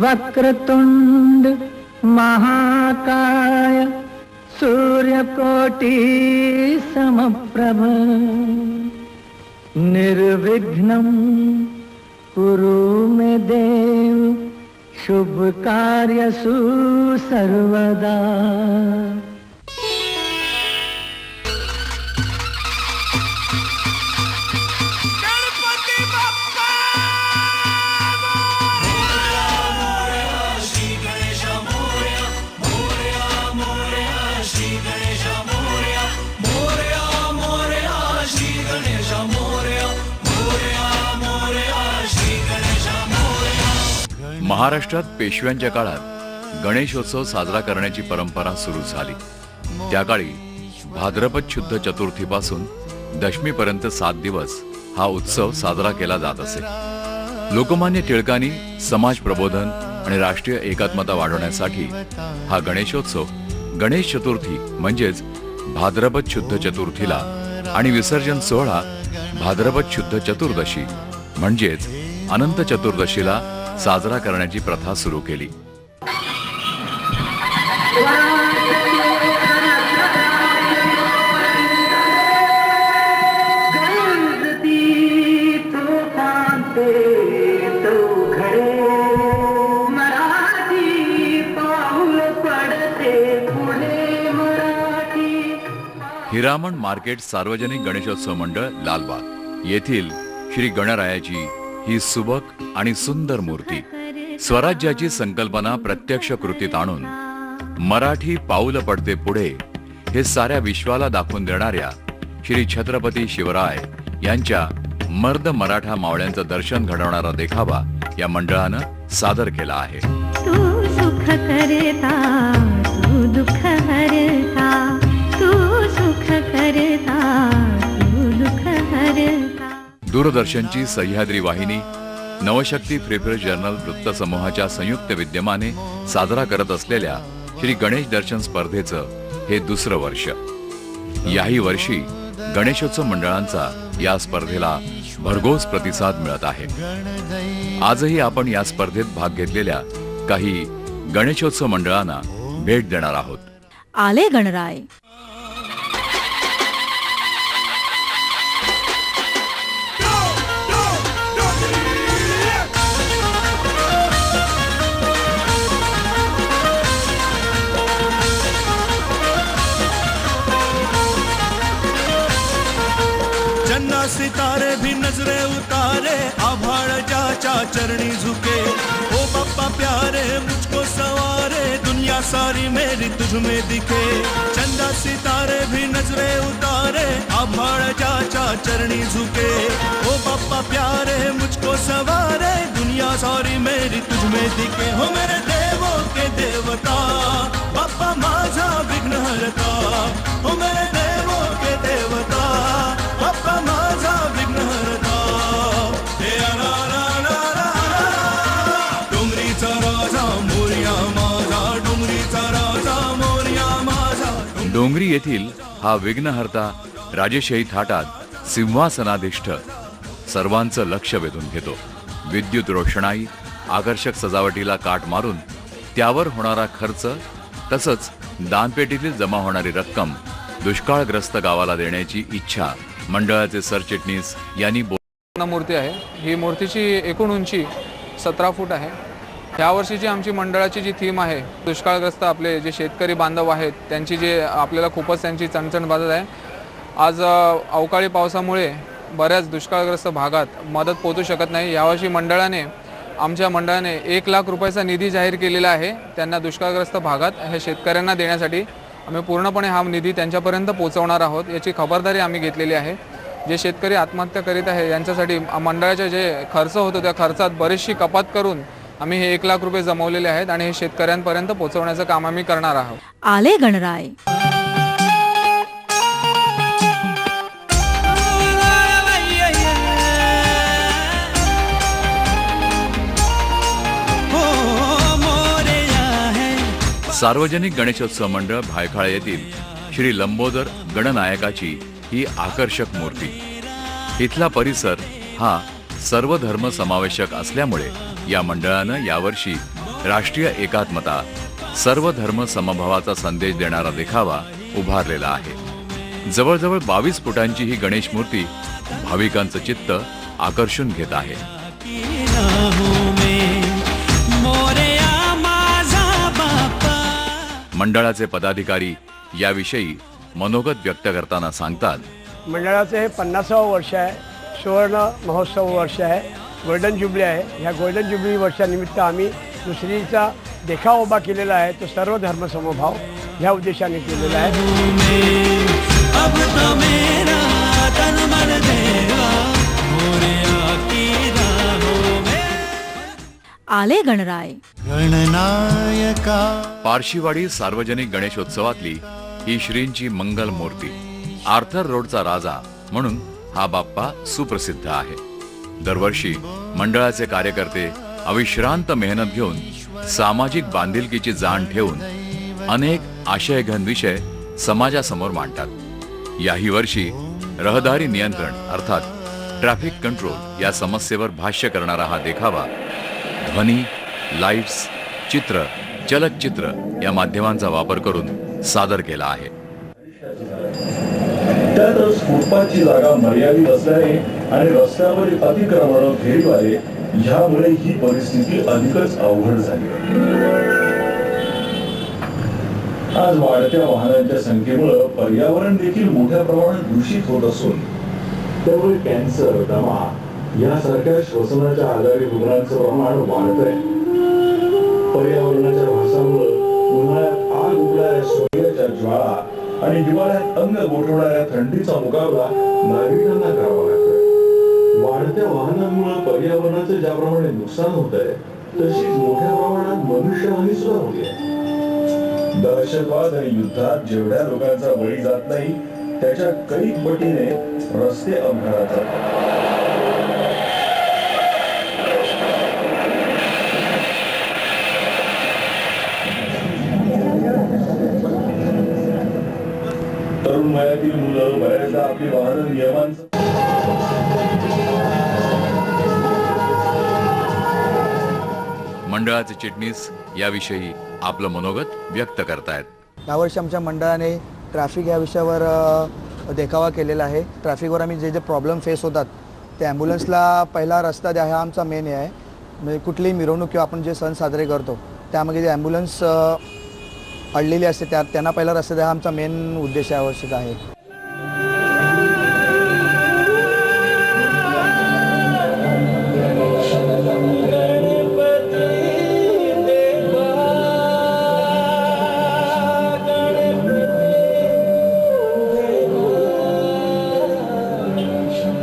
वक्रतुंड महाकाय सूर्यकोटि समप्रभ निर्विघ्नं कुरु मे देव शुभ कार्यसु सर्वदा। महाराष्ट्रात पेशव्यांच्या काळात गणेशोत्सव साजरा करण्याची परंपरा सुरू झाली। त्या काळी भाद्रपद शुद्ध चतुर्थीपासून दशमीपर्यंत 7 दिवस हा उत्सव साजरा केला जात असे। लोकमान्य टिळकांनी समाज प्रबोधन आणि राष्ट्रीय एकात्मता वाढवण्यासाठी हा गणेशोत्सव गणेश चतुर्थी म्हणजेच भाद्रपद शुद्ध चतुर्थीला आणि विसर्जन सोहळा भाद्रपद शुद्ध चतुर्दशी म्हणजेच अनंत चतुर्दशीला साजरा करण्याची प्रथा सुरू केली। हिरामण मार्केट सार्वजनिक गणेशोत्सव मंडळ लालबाग येथील श्री गणरायाची ही सुबक आणि सुंदर मूर्ती स्वराज्याची संकल्पना प्रत्यक्ष कृतीत आणून मराठी पाऊल पडते पुढे हे साऱ्या विश्वाला दाखवून देणाऱ्या श्री छत्रपती शिवराय यांच्या मर्द मराठा मावळ्यांचं दर्शन घडवणारा देखावा या मंडळानं सादर केला आहे। तू सुख करता तू दुःख हरता, तू सुख करता तू दुःख हरता। दूरदर्शनची सह्याद्री वाहिनी नवशक्ती फ्री जर्नल वृत्त समूहाच्या संयुक्त विद्यमाने साजरा करत असलेल्या श्री गणेश दर्शन स्पर्धेचं हे दुसरं वर्ष। याही वर्षी गणेशोत्सव मंडळांचा या स्पर्धेला भरघोस प्रतिसाद मिळत आहे। आजही आपण या स्पर्धेत भाग घेतलेल्या काही गणेशोत्सव मंडळांना भेट देणार आहोत। आले गणराय। सितारे भी नजरे उतारे आभाड़ जाचा चरणी झुके। ओ पप्पा प्यारे मुझको सवारे दुनिया सारी मेरी तुझ में दिखे। चंदा सितारे भी नजरे उतारे आभाड़ जाचा चरणी झुके। ओ पप्पा प्यारे मुझको सवारे दुनिया सारी मेरी तुझ में दिखे। हो मेरे देवों के देवता पप्पा माझा विघ्न हरता। हो मेरे देवों के देवता पप्पा माझा विघ्न हरता। हे रा रा रा रा डोंगरीचा राजा मोरया माझा, डोंगरीचा राजा मोरया माझा। डोंगरी येथील हा विघ्नहर्ता राजेशाही थाटात सिंहासनाधिष्ठ सर्वांचं लक्ष वेधून घेतो। विद्युत रोषणाई आकर्षक सजावटीला काट मारून त्यावर होणारा खर्च तसंच दानपेटीतील जमा होणारी रक्कम दुष्काळग्रस्त गावाला देण्याची इच्छा मंडळाचे सरचिटणीस यांनी मूर्ती आहे। ही मूर्तीची एकूण उंची 17 फूट आहे। ह्या वर्षीची आमची मंडळाची जी थीम आहे दुष्काळग्रस्त आपले जे शेतकरी बांधव आहेत त्यांची जे आपल्याला खूपच त्यांची चणचण वाजत आहे। आज अवकाळी पावसामुळे बऱ्याच दुष्काळग्रस्त भागात मदत पोहोचू शकत नाही। यावर्षी आमच्या मंडळाने 1 लाख रुपयाचा निधी जाहीर केलेला आहे त्यांना दुष्काळग्रस्त भागात हे शेतकऱ्यांना देण्यासाठी। आम्ही पूर्णपणे हा निधी त्यांच्यापर्यंत पोहोचवणार आहोत याची खबरदारी आम्ही घेतलेली आहे। जे शेतकरी आत्महत्या करीत आहे यांच्यासाठी मंडळाचे जे खर्च होतो त्या खर्चात बरीचशी कपात करून आम्ही हे 1 लाख रुपये जमवलेले आहेत आणि हे शेतकऱ्यांपर्यंत पोहोचवण्याचं काम आम्ही करणार आहोत। आले गणराय। सार्वजनिक गणेशोत्सव मंडळ भायखळा येथील श्री लंबोदर गणनायकाची ही आकर्षक मूर्ती। इथला परिसर हा सर्व धर्म समावेशक असल्यामुळे या मंडळानं यावर्षी राष्ट्रीय एकात्मता, सर्व धर्म समभावाचा संदेश देणारा देखावा उभारलेला आहे. जवळजवळ 22 फुटांची ही गणेश मूर्ती भाविकांचं चित्त आकर्षून घेत आहे. मंडळाचे पदाधिकारी याविषयी मनोगत व्यक्त करताना सांगतात, मंडळाचे हे 50वे वर्ष आहे. सुवर्ण महोत्सव वर्ष आहे. गोल्डन जुबली आहे. ह्या गोल्डन जुबली वर्षानिमित्त आम्ही दुसरीचा देखावा उभा केलेला आहे. तो सर्व धर्म समभाव ह्या उद्देशाने केलेला आहे. आले गणराय. पारशीवाडी सार्वजनिक गणेशोत्सवातली ही श्रींची मंगल मूर्ती. आर्थर रोडचा राजा म्हणून हा बाप्पा सुप्रसिद्ध आहे. दरवर्षी मंडळाचे कार्यकर्ते अविश्रांत मेहनत घेऊन सामाजिक बांधिलकीची जाण ठेवून अनेक आशयघन विषय समाजासमोर मांडतात. याही वर्षी रहदारी नियंत्रण अर्थात ट्रॅफिक कंट्रोल या समस्येवर भाष्य करणारा हा देखावा ध्वनी, लाईट्स, चित्र, चलचित्र या माध्यमांचा वापर करून सादर केला आहे. त्यातच फुटपाथची जागा मर्यादित असल्याने आणि रस्त्यावरील अतिक्रमण फेरीवाले ह्यामुळे ही परिस्थिती अधिकच अवघड झाली. आज वाढत्या वाहनांच्या संख्येमुळे पर्यावरण देखील मोठ्या प्रमाणात दूषित होत असून त्यामुळे कॅन्सर, दमा यासारख्या श्वसनाच्या आजारी रुग्णांचं प्रमाण वाढत आहे. पर्यावरणाच्या ऱ्हासामुळे उन्हाळ्यात आग उठणाऱ्या सूर्याच्या ज्वाळा आणि हिवाळ्यात अंग गोठवणाऱ्या थंडीचा मुकाबला नागरिकांना करावा लागतोय. वाढत्या वाहनांमुळे पर्यावरणाचं ज्याप्रमाणे नुकसान होत आहे तशीच मोठ्या प्रमाणात मनुष्यहानी सुद्धा होते. दहशतवाद आणि युद्धात जेवढ्या लोकांचा बळी जात नाही त्याच्या कैक पटीने रस्ते अपघातात जातात. तरुण वयातील मुलं बऱ्याचदा आपली वाहनं नियमांचं मंडळाचे चिटणीस याविषयी आपलं मनोगत व्यक्त करतायत. यावर्षी आमच्या मंडळाने ट्रॅफिक या विषयावर देखावा केलेला आहे. ट्रॅफिकवर आम्ही जे जे प्रॉब्लेम फेस होतात ते ॲम्ब्युलन्सला पहिला रस्ता द्या हा आमचा मेन हे आहे. म्हणजे कुठलीही मिरवणूक किंवा आपण जे सण साजरे करतो त्यामध्ये जे ॲम्ब्युलन्स अडलेली असते त्यांना पहिला रस्ता द्या हा आमचा मेन उद्देश यावर्षीचा आहे.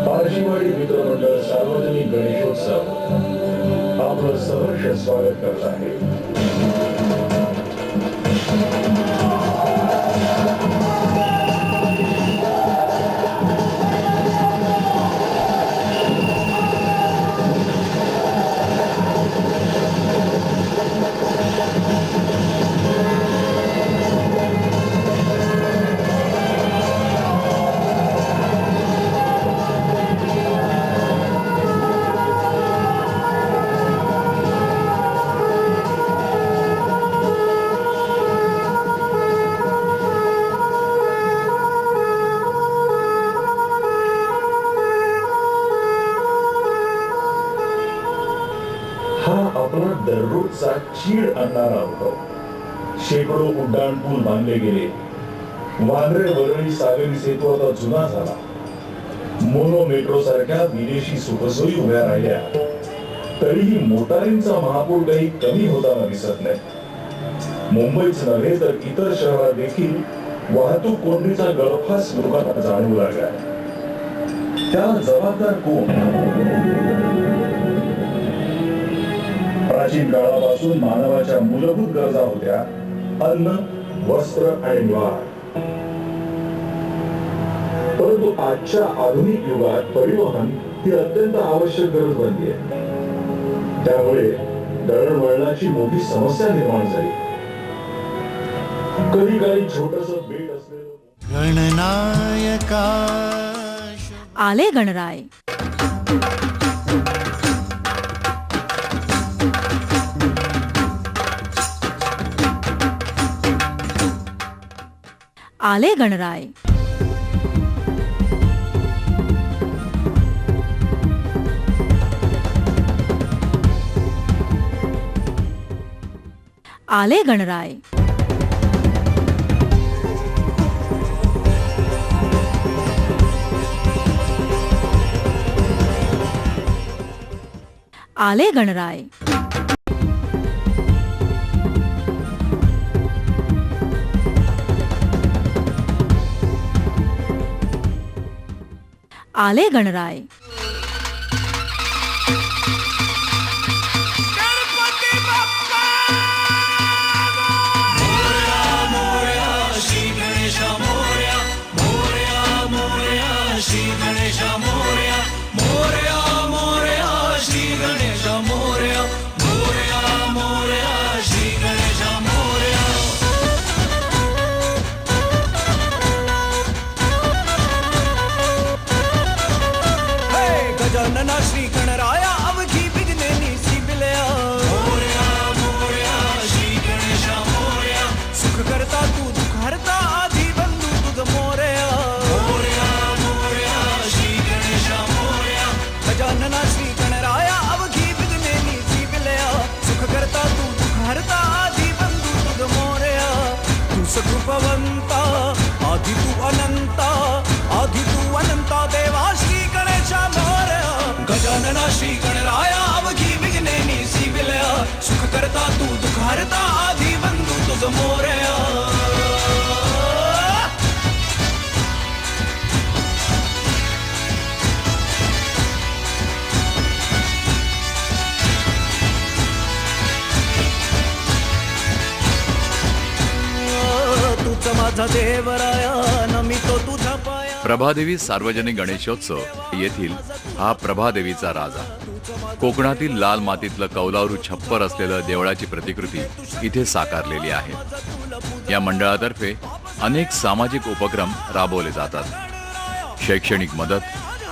पारशीवाडी मित्रमंडळ सार्वजनिक गणेशोत्सव आपलं सहर्ष स्वागत करत आहे. हा आपला दररोजचा चीड आणणारा अनुभव. शेकडो उड्डाणपूल बांधले गेले. वांद्रे वरळी सागरी सेतू आता जुना झाला. मोनो मेट्रो सारख्या विदेशी सुखसोयी उभ्या राहिल्या तरीही मोटारींचा महापूर काही कमी होताना दिसत नाही. मुंबईच नव्हे तर इतर शहरात देखील वाहतूक कोंडीचा गळफास लोकांना जाणवू लागला. त्याला जबाबदार कोण? प्राचीन काळापासून मानवाच्या मूलभूत गरजा होत्या अन्न, वस्त्र आणि निवारा. परंतु आजच्या आधुनिक युगात परिवहन ही अत्यंत आवश्यक गरज बनली आहे. त्यामुळे दळणवळणाची मोठी समस्या निर्माण झाली. कधी काही छोटस बेट असलेलं गणनायका आले गणराय. आले गणराय. आले गणराय. आले गणराय. आले गणराय. गजानना श्री गणराया अवघी विघ्ने निसी विलया. मोरया मोरया श्री गणेशा मोरया, सुख करता तू दुःख हरता आधी बंधू तुझ मोरया. मोरया मोरया श्री गणेशा मोरया, गजानना श्री गणराया अवघी विघ्ने निसी विलया. सुख करता तू दुःख हरता आधी बंधू तुझ मोरया. तू सकृपवंता आधी तू अनंता, आधी तू अनंता देवा श्री गणेशा मोरया. गजानना श्री गणराया अवघी विघ्ने निसी विलया. सुख करता तू दुःख हरता आधी बंधू तुझ मोरया. तूच माझा देवराया, नमितो तुझा पाया. प्रभादेवी सार्वजनिक गणेशोत्सव येथील हा प्रभादेवीचा राजा. कोकणातील लाल मातीतलं कौलारू छप्पर असलेलं देवळाची प्रतिकृती इथे साकारलेली आहे. या मंडळातर्फे अनेक सामाजिक उपक्रम राबवले जातात. शैक्षणिक मदत,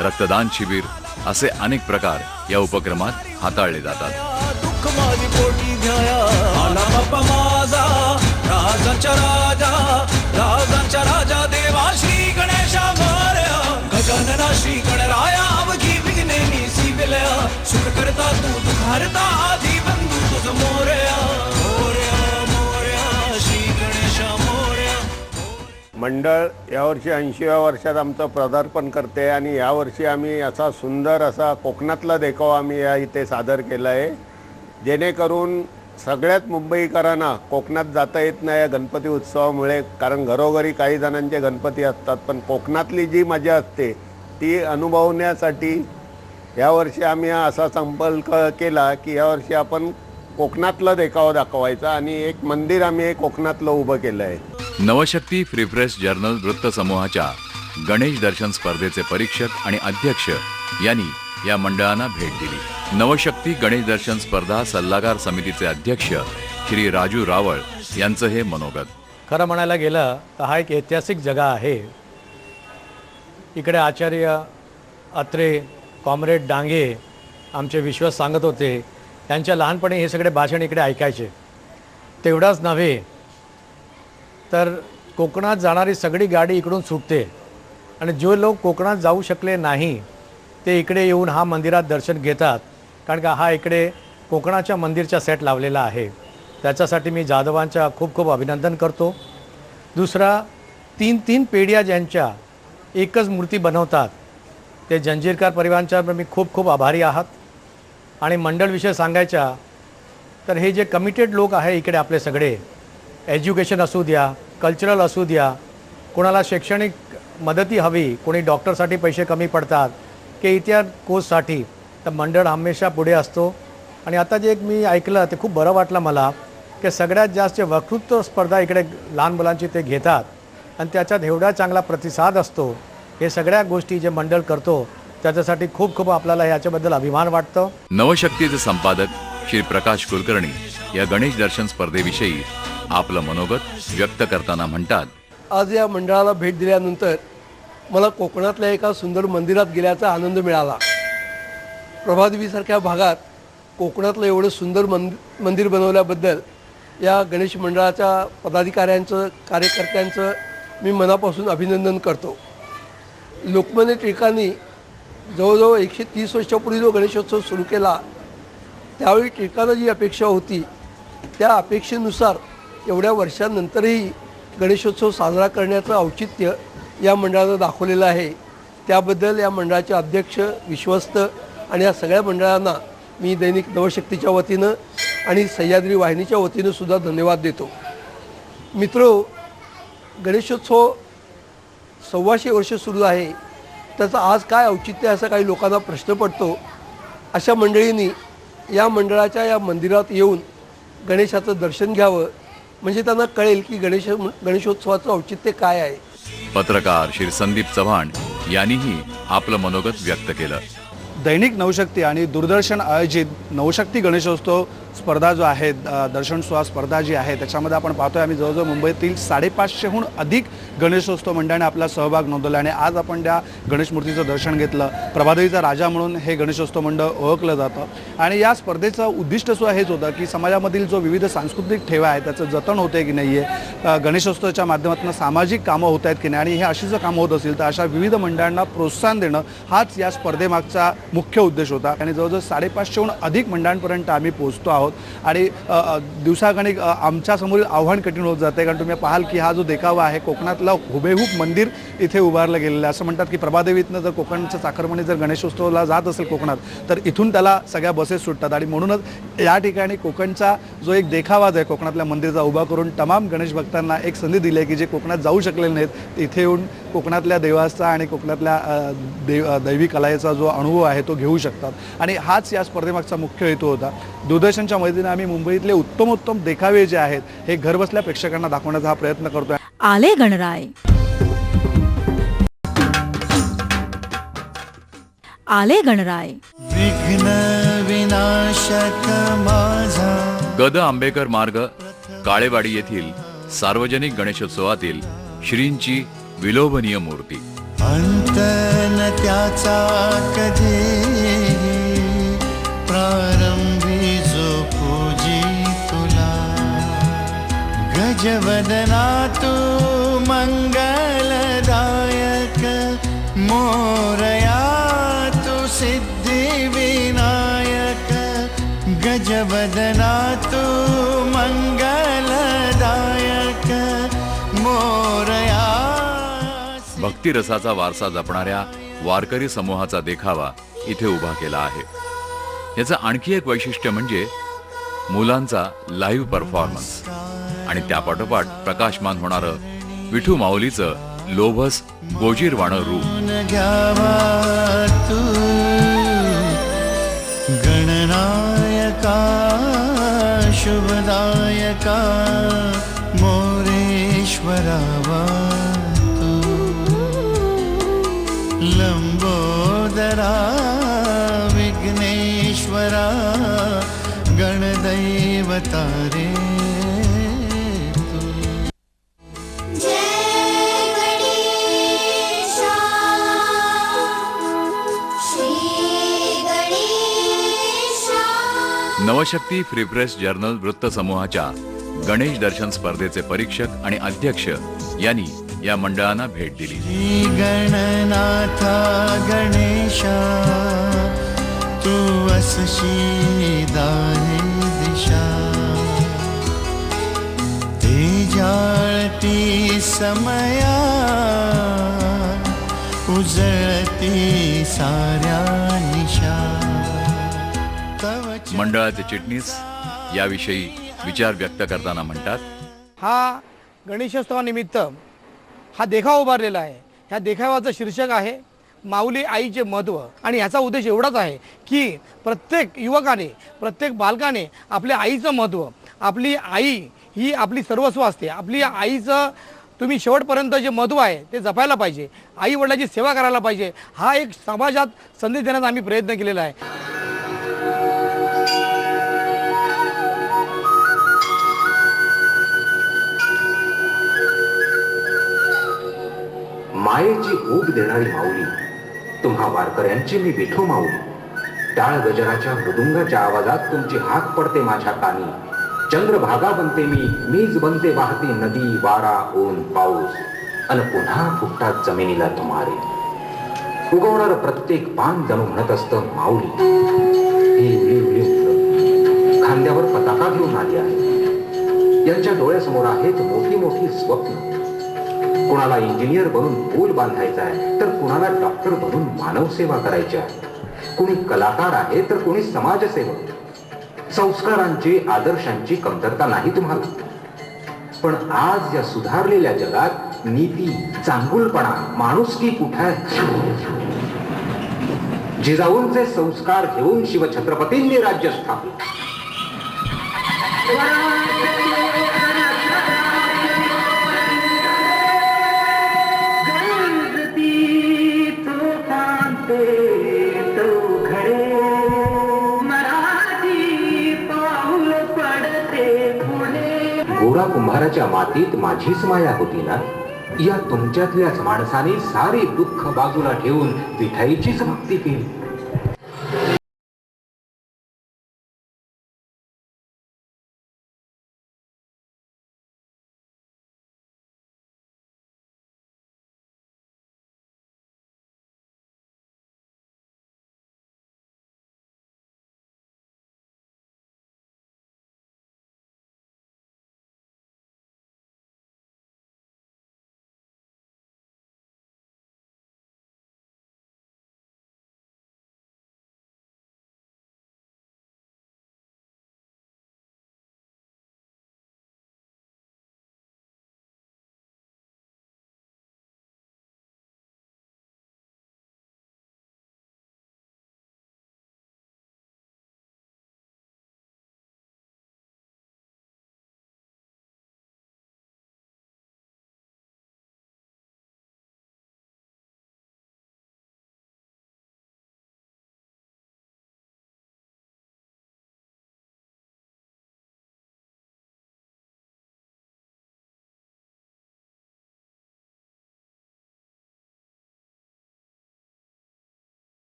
रक्तदान शिबिर असे अनेक प्रकार या उपक्रमात हाताळले जातात. दुःख माझी पोटी घ्याया, आला बाप्पा माझा राजांचा राजा, राजांचा राजा देवा श्री गणेशा मोरया. गजानना श्री गणराया अवघी विघ्ने निसी विलया. सुख करता तू दुःख हरता आधी बंधू तुझ मोरया. मोरया मोरया श्री गणेशा मोरया. मंडळ यावर्षी 80व्या वर्षात आमचं पदार्पण करते आणि यावर्षी आम्ही असा सुंदर असा कोकणातला देखावा आम्ही या इथे सादर केला आहे, जेणेकरून सगळ्यात मुंबईकरांना कोकणात जाता येत नाही या गणपती उत्सवामुळे. कारण घरोघरी काही जणांचे गणपती असतात, पण कोकणातली जी मजा असते ती अनुभवण्यासाठी यावर्षी आम्ही असा संकल्प केला की यावर्षी आपण कोकणातला देखावा दाखवायचा आणि एक मंदिर आम्ही कोकणातलं उभं केलं आहे. Navshakti free press journal वृत्तसमूहाच्या Ganesh दर्शन स्पर्धेचे परीक्षक आणि अध्यक्ष यांनी या मंडळांना भेट दिली. नवशक्ती गणेश दर्शन स्पर्धा सल्लागार समितीचे अध्यक्ष श्री राजू रावळ यांचं हे मनोगत. खरं म्हणायला गेलं तर हा एक ऐतिहासिक जगा आहे. इकडे आचार्य अत्रे, कॉम्रेड डांगे आमचे विश्वास सांगत होते, त्यांच्या लहानपणी हे सगळे भाषण इकडे ऐकायचे. तेवढाच नव्हे तर कोकणात जाणारी सगळी गाडी इकडून सुटते आणि जो लोक कोकणात जाऊ शकले नाही ते इकडे येऊन हा मंदिरात दर्शन घेतात, कारण का हा इकडे कोकणाच्या मंदिरचा सेट लावलेला आहे. त्याच्यासाठी मी जाधवांचा खूप खूप अभिनंदन करतो. दुसरा, 3 पिढ्या ज्यांच्या एकच मूर्ती बनवतात ते जंजीरकार परिवारांच्या मी खूप खूप आभारी आहात. आणि मंडळविषय सांगायचा तर हे जे कमिटेड लोक आहे इकडे आपले सगळे, एज्युकेशन असू द्या, कल्चरल असू द्या, कोणाला शैक्षणिक मदती हवी, कोणी डॉक्टरसाठी पैसे कमी पडतात की इतर कोर्ससाठी, तर मंडळ हमेशा पुढे असतो. आणि आता जे एक मी ऐकलं ते खूप बरं वाटलं मला की सगळ्यात जास्त वक्तृत्व स्पर्धा इकडे लहान मुलांची ते घेतात आणि त्याच्यात एवढा चांगला प्रतिसाद असतो. हे सगळ्या गोष्टी जे मंडळ करतो त्याच्यासाठी खूप खूप आपल्याला याच्याबद्दल अभिमान वाटतो. नवशक्तीचे संपादक श्री प्रकाश कुलकर्णी या गणेश दर्शन स्पर्धेविषयी आपलं मनोगत व्यक्त करताना म्हणतात, आज या मंडळाला भेट दिल्यानंतर मला कोकणातल्या एका सुंदर मंदिरात गेल्याचा आनंद मिळाला. प्रभादेवीसारख्या भागात कोकणातलं एवढं सुंदर मंदिर बनवल्याबद्दल या गणेश मंडळाच्या पदाधिकाऱ्यांचं, कार्यकर्त्यांचं मी मनापासून अभिनंदन करतो. लोकमान्य टिळकांनी जवळजवळ 130 वर्षापूर्वी जो गणेशोत्सव सुरू केला त्यावेळी टिळकांना जी अपेक्षा होती त्या अपेक्षेनुसार एवढ्या वर्षांनंतरही गणेशोत्सव साजरा करण्याचं औचित्य या मंडळानं दाखवलेलं आहे. त्याबद्दल या मंडळाचे अध्यक्ष, विश्वस्त आणि या सगळ्या मंडळांना मी दैनिक नवशक्तीच्या वतीनं आणि सह्याद्री वाहिनीच्या वतीनं सुद्धा धन्यवाद देतो. मित्रो, गणेशोत्सव 125 वर्ष सुरू आहे, त्याचं आज काय औचित्य असा काही लोकांना प्रश्न पडतो. अशा मंडळींनी या मंडळाच्या या मंदिरात येऊन गणेशाचं दर्शन घ्यावं, म्हणजे त्यांना कळेल की गणेशोत्सवाचं औचित्य काय आहे. पत्रकार श्री संदीप चव्हाण यांनीही आपलं मनोगत व्यक्त केलं. दैनिक नवशक्ती आणि दूरदर्शन आयोजित नवशक्ती गणेशोत्सव स्पर्धा जो आहे, दर्शन सोहळा स्पर्धा जी आहे, त्याच्यामध्ये आपण पाहतोय आम्ही जवळजवळ मुंबईतील 550हून अधिक गणेशोत्सव मंडळाने आपला सहभाग नोंदवला आणि आज आपण त्या गणेश मूर्तीचं दर्शन घेतलं. प्रभादेवीचा राजा म्हणून हे गणेशोत्सव मंडळ ओळखलं जातं आणि या स्पर्धेचं उद्दिष्ट सुद्धा हेच होतं की समाजामधील जो विविध सांस्कृतिक ठेवा आहे त्याचं जतन होतं की नाही आहे, गणेशोत्सवाच्या माध्यमातून सामाजिक कामं होत आहेत की नाही, आणि हे अशी जर कामं होत असेल तर अशा विविध मंडळांना प्रोत्साहन देणं हाच या स्पर्धेमागचा मुख्य उद्देश होता. आणि जवळजवळ 550हून अधिक मंडळांपर्यंत आम्ही पोहोचतो आहोत आणि दिवसागणिक आमच्यासमोरील आव्हान कठीण होत जाते, कारण तुम्ही पाहाल की हा जो देखावा आहे कोकणातला हुबेहूब मंदिर इथे उभारलं गेलेलं आहे. असं म्हणतात की प्रभादेवीतनं जर कोकणचं चाकरमानी जर गणेशोत्सवाला जात असेल कोकणात तर इथून त्याला सगळ्या बसेस सुटतात आणि म्हणूनच या ठिकाणी कोकणचा जो एक देखावा आहे कोकणातल्या मंदिराचा उभा करून तमाम गणेश भक्तांना एक संधी दिली आहे की जे कोकणात जाऊ शकलेले नाहीत इथे येऊन कोकणातल्या देवाचा आणि कोकणातल्या दैवी कलाचा जो अनुभव आहे तो घेऊ शकतात. आणि हाच या स्पर्धेमागचा मुख्य हेतू होता. दूरदर्शनच्या मदतीने आम्ही मुंबईतले उत्तम देखावे जे आहेत हे घरबसल्या प्रेक्षकांना दाखवण्याचा हा प्रयत्न करतोय. आले गणराय. आले गणराय. विघ्न विनाशक माझा. गद आंबेकर मार्ग, काळेवाडी येथील सार्वजनिक गणेशोत्सवातील श्रींची विलोभनीय मूर्ती. अंत न त्याचा कधी प्रारंभी जो पूजी तुला. गजवदना तू मंगलदायक, मोरया तू सिद्धी विनायक. गजवदना तू मंगलदायक, मोरया. भक्तिरसाचा वारसा जपणाऱ्या वारकरी समूहाचा देखावा इथे उभा केला आहे. याचं आणखी एक वैशिष्ट्य म्हणजे मुलांचा लाईव्ह परफॉर्मन्स आणि त्यापाठोपाठ प्रकाशमान होणारं विठू माऊलीचं लोभस गोजीरवाणं रूप. गणनायका शुभदायका मोरेश्वरावा लंबोदरा विघ्नेश्वरा गणदैवता रे. नवशक्ती फ्री प्रेस जर्नल वृत्त समूहाच्या गणेश दर्शन स्पर्धेचे परीक्षक आणि अध्यक्ष यांनी या मंडळांना भेट दिली. गणनाथा गणेशा तू असशी दाही दिशा. तेजाळती समया उजळती साऱ्या निशा. मंडळाचे चिटणीस याविषयी विचार व्यक्त करताना म्हणतात, हा गणेशोत्सवानिमित्त हा देखावा उभारलेला आहे. ह्या देखाव्याचं शीर्षक आहे माऊली आईचे महत्त्व आणि ह्याचा उद्देश एवढाच आहे की प्रत्येक युवकाने, प्रत्येक बालकाने आपल्या आईचं महत्त्व, आपली आई ही आपली सर्वस्व असते. आपली आईचं तुम्ही शेवटपर्यंत जे महत्त्व आहे ते जपायला पाहिजे, आई वडिलांची सेवा करायला पाहिजे. हा एक समाजात संदेश देण्याचा आम्ही प्रयत्न केलेला आहे. मायेची ऊब देणारी माऊली, तुम्हा वारकऱ्यांची मी विठू माऊली. टाळ गजराच्या मृदुंगाच्या आवाजात तुमची हाक पडते माझ्या कानी. चंद्रभागा बनते मीच बनते वाहती नदी, वारा, ऊन, पाऊस. अन पुन्हा फुटतात जमिनीला तुम्हारे. उगवणारं प्रत्येक पान जणू म्हणत असतं माऊली. ही उली उली मुलं खांद्यावर पताका घेऊन आली आहे. यांच्या डोळ्यासमोर आहेत मोठी मोठी स्वप्न. कुणाला इंजिनियर बनून पूल बांधायचा आहे, तर कुणाला डॉक्टर बनून मानवसेवा करायची आहे. कुणी कलाकार आहे तर कुणी समाजसेवक. संस्कारांची आदर्शांची कमतरता नाही तुम्हाला. पण आज या सुधारलेल्या जगात नीती, चांगुलपणा, माणुसकी कुठे आहे? जिजाऊंचे संस्कार घेऊन शिवछत्रपतींनी राज्य स्थापित. गोरा कुंभाराच्या मातीत माझीच माया होती ना. या तुमच्यातल्याच माणसाने सारी दुःख बाजूला ठेवून विठाईचीच भक्ती केली.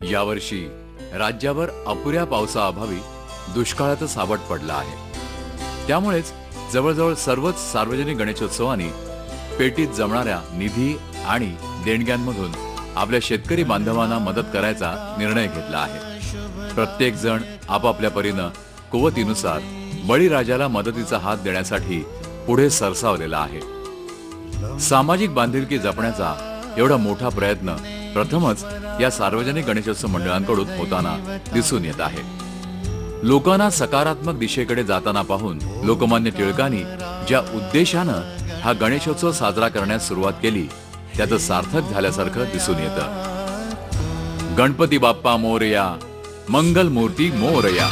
यावर्षी राज्यावर अपुऱ्या पावसाअभावी दुष्काळाचं सावट पडलं आहे. त्यामुळेच जवळजवळ सर्वच सार्वजनिक गणेशोत्सवांनी पेटीत जमणाऱ्या निधी आणि देणग्यांमधून आपल्या शेतकरी बांधवांना मदत करायचा निर्णय घेतला आहे. प्रत्येक जण आपापल्या परीनं कुवतीनुसार बळीराजाला मदतीचा हात देण्यासाठी पुढे सरसावलेला आहे. सामाजिक बांधिलकी जपण्याचा एवढा मोठा प्रयत्न प्रथमच या सार्वजनिक गणेशोत्सव मंडळांकडून होताना दिसून येत आहे. लोकांना सकारात्मक दिशेकडे जाताना पाहून लोकमान्य टिळकांनी ज्या उद्देशानं हा गणेशोत्सव साजरा करण्यास सुरुवात केली त्याचं सार्थक झाल्यासारखं दिसून येतं. गणपती बाप्पा मोरया, मंगल मूर्ती मोरया.